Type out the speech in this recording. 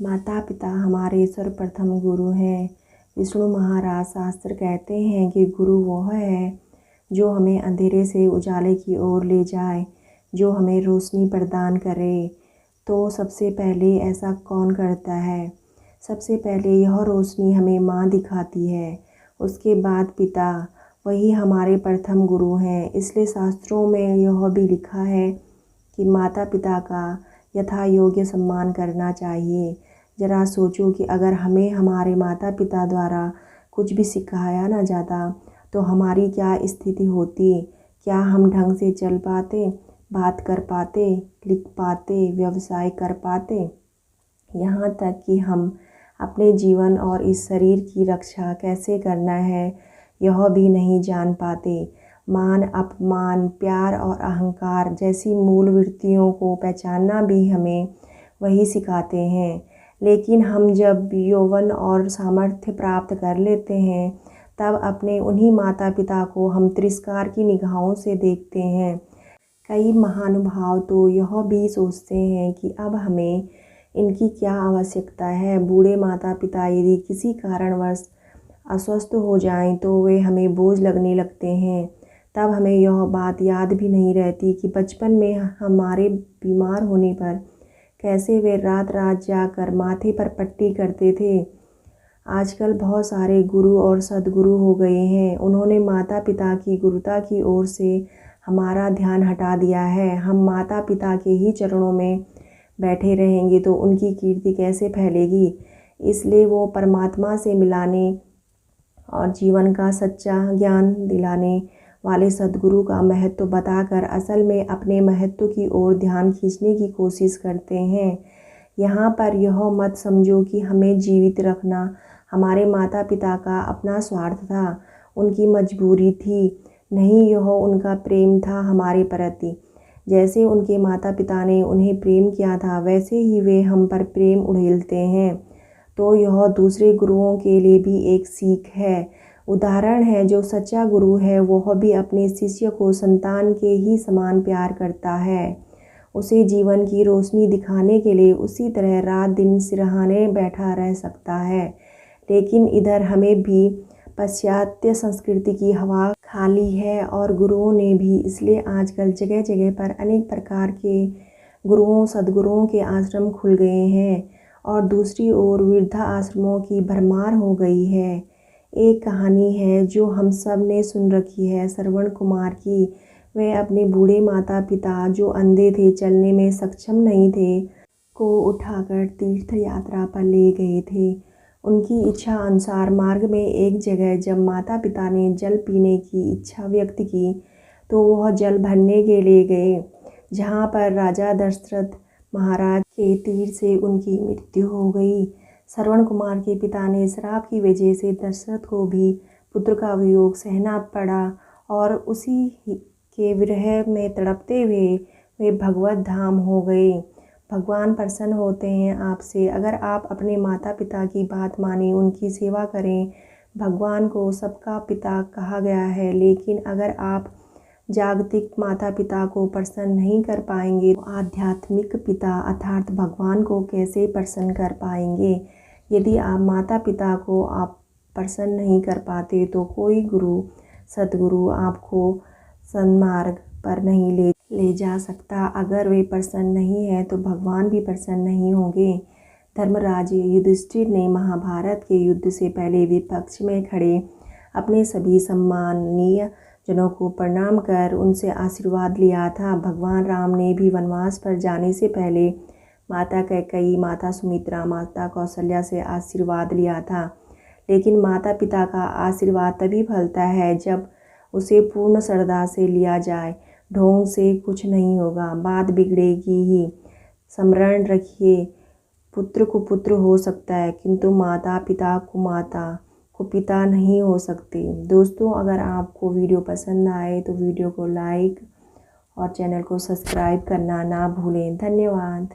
माता पिता हमारे सर्वप्रथम गुरु हैं। विष्णु महाराज शास्त्र कहते हैं कि गुरु वह है जो हमें अंधेरे से उजाले की ओर ले जाए, जो हमें रोशनी प्रदान करे। तो सबसे पहले ऐसा कौन करता है? सबसे पहले यह रोशनी हमें माँ दिखाती है, उसके बाद पिता, वही हमारे प्रथम गुरु हैं। इसलिए शास्त्रों में यह भी लिखा है कि माता पिता का यथा योग्य सम्मान करना चाहिए। ज़रा सोचो कि अगर हमें हमारे माता पिता द्वारा कुछ भी सिखाया ना जाता तो हमारी क्या स्थिति होती? क्या हम ढंग से चल पाते, बात कर पाते, लिख पाते, व्यवसाय कर पाते? यहाँ तक कि हम अपने जीवन और इस शरीर की रक्षा कैसे करना है यह भी नहीं जान पाते। मान अपमान, प्यार और अहंकार जैसी मूल वृत्तियों को पहचानना भी हमें वही सिखाते हैं। लेकिन हम जब यौवन और सामर्थ्य प्राप्त कर लेते हैं तब अपने उन्हीं माता पिता को हम तिरस्कार की निगाहों से देखते हैं। कई महानुभाव तो यह भी सोचते हैं कि अब हमें इनकी क्या आवश्यकता है। बूढ़े माता पिता यदि किसी कारणवश अस्वस्थ हो जाएं तो वे हमें बोझ लगने लगते हैं। तब हमें यह बात याद भी नहीं रहती कि बचपन में हमारे बीमार होने पर कैसे वे रात रात जाकर माथे पर पट्टी करते थे। आजकल बहुत सारे गुरु और सद्गुरु हो गए हैं। उन्होंने माता पिता की गुरुता की ओर से हमारा ध्यान हटा दिया है। हम माता पिता के ही चरणों में बैठे रहेंगे तो उनकी कीर्ति कैसे फैलेगी? इसलिए वो परमात्मा से मिलाने और जीवन का सच्चा ज्ञान दिलाने वाले सद्गुरु का महत्व बताकर असल में अपने महत्व की ओर ध्यान खींचने की कोशिश करते हैं। यहाँ पर यह मत समझो कि हमें जीवित रखना हमारे माता पिता का अपना स्वार्थ था, उनकी मजबूरी थी। नहीं, यह उनका प्रेम था हमारे प्रति। जैसे उनके माता पिता ने उन्हें प्रेम किया था वैसे ही वे हम पर प्रेम उड़ेलते हैं। तो यह दूसरे गुरुओं के लिए भी एक सीख है, उदाहरण है। जो सच्चा गुरु है वह भी अपने शिष्य को संतान के ही समान प्यार करता है। उसे जीवन की रोशनी दिखाने के लिए उसी तरह रात दिन सिरहाने बैठा रह सकता है। लेकिन इधर हमें भी पाश्चात्य संस्कृति की हवा खाली है और गुरुओं ने भी। इसलिए आजकल जगह जगह पर अनेक प्रकार के गुरुओं सद्गुरुओं के आश्रम खुल गए हैं और दूसरी ओर वृद्धा आश्रमों की भरमार हो गई है। एक कहानी है जो हम सब ने सुन रखी है, श्रवण कुमार की। वे अपने बूढ़े माता पिता जो अंधे थे, चलने में सक्षम नहीं थे, को उठाकर तीर्थ यात्रा पर ले गए थे। उनकी इच्छा अनुसार मार्ग में एक जगह जब माता पिता ने जल पीने की इच्छा व्यक्त की तो वह जल भरने के लिए गए, जहाँ पर राजा दशरथ महाराज के तीर से उनकी मृत्यु हो गई। श्रवण कुमार के पिता ने श्राप की वजह से दशरथ को भी पुत्र का वियोग सहना पड़ा और उसी के विरह में तड़पते हुए वे भगवत धाम हो गए। भगवान प्रसन्न होते हैं आपसे अगर आप अपने माता पिता की बात माने, उनकी सेवा करें। भगवान को सबका पिता कहा गया है, लेकिन अगर आप जागतिक माता पिता को प्रसन्न नहीं कर पाएंगे तो आध्यात्मिक पिता अर्थात भगवान को कैसे प्रसन्न कर पाएंगे? यदि आप माता पिता को आप प्रसन्न नहीं कर पाते तो कोई गुरु सद्गुरु आपको सन्मार्ग पर नहीं ले जा सकता। अगर वे प्रसन्न नहीं है तो भगवान भी प्रसन्न नहीं होंगे। धर्मराज युधिष्ठिर ने महाभारत के युद्ध से पहले विपक्ष में खड़े अपने सभी सम्माननीय जनों को प्रणाम कर उनसे आशीर्वाद लिया था। भगवान राम ने भी वनवास पर जाने से पहले माता कैकेयी, माता सुमित्रा, माता कौशल्या से आशीर्वाद लिया था। लेकिन माता पिता का आशीर्वाद तभी फलता है जब उसे पूर्ण श्रद्धा से लिया जाए। ढोंग से कुछ नहीं होगा, बात बिगड़ेगी ही। स्मरण रखिए, पुत्र को पुत्र हो सकता है किंतु माता पिता को पिता नहीं हो सकते। दोस्तों, अगर आपको वीडियो पसंद आए तो वीडियो को लाइक और चैनल को सब्सक्राइब करना ना भूलें। धन्यवाद।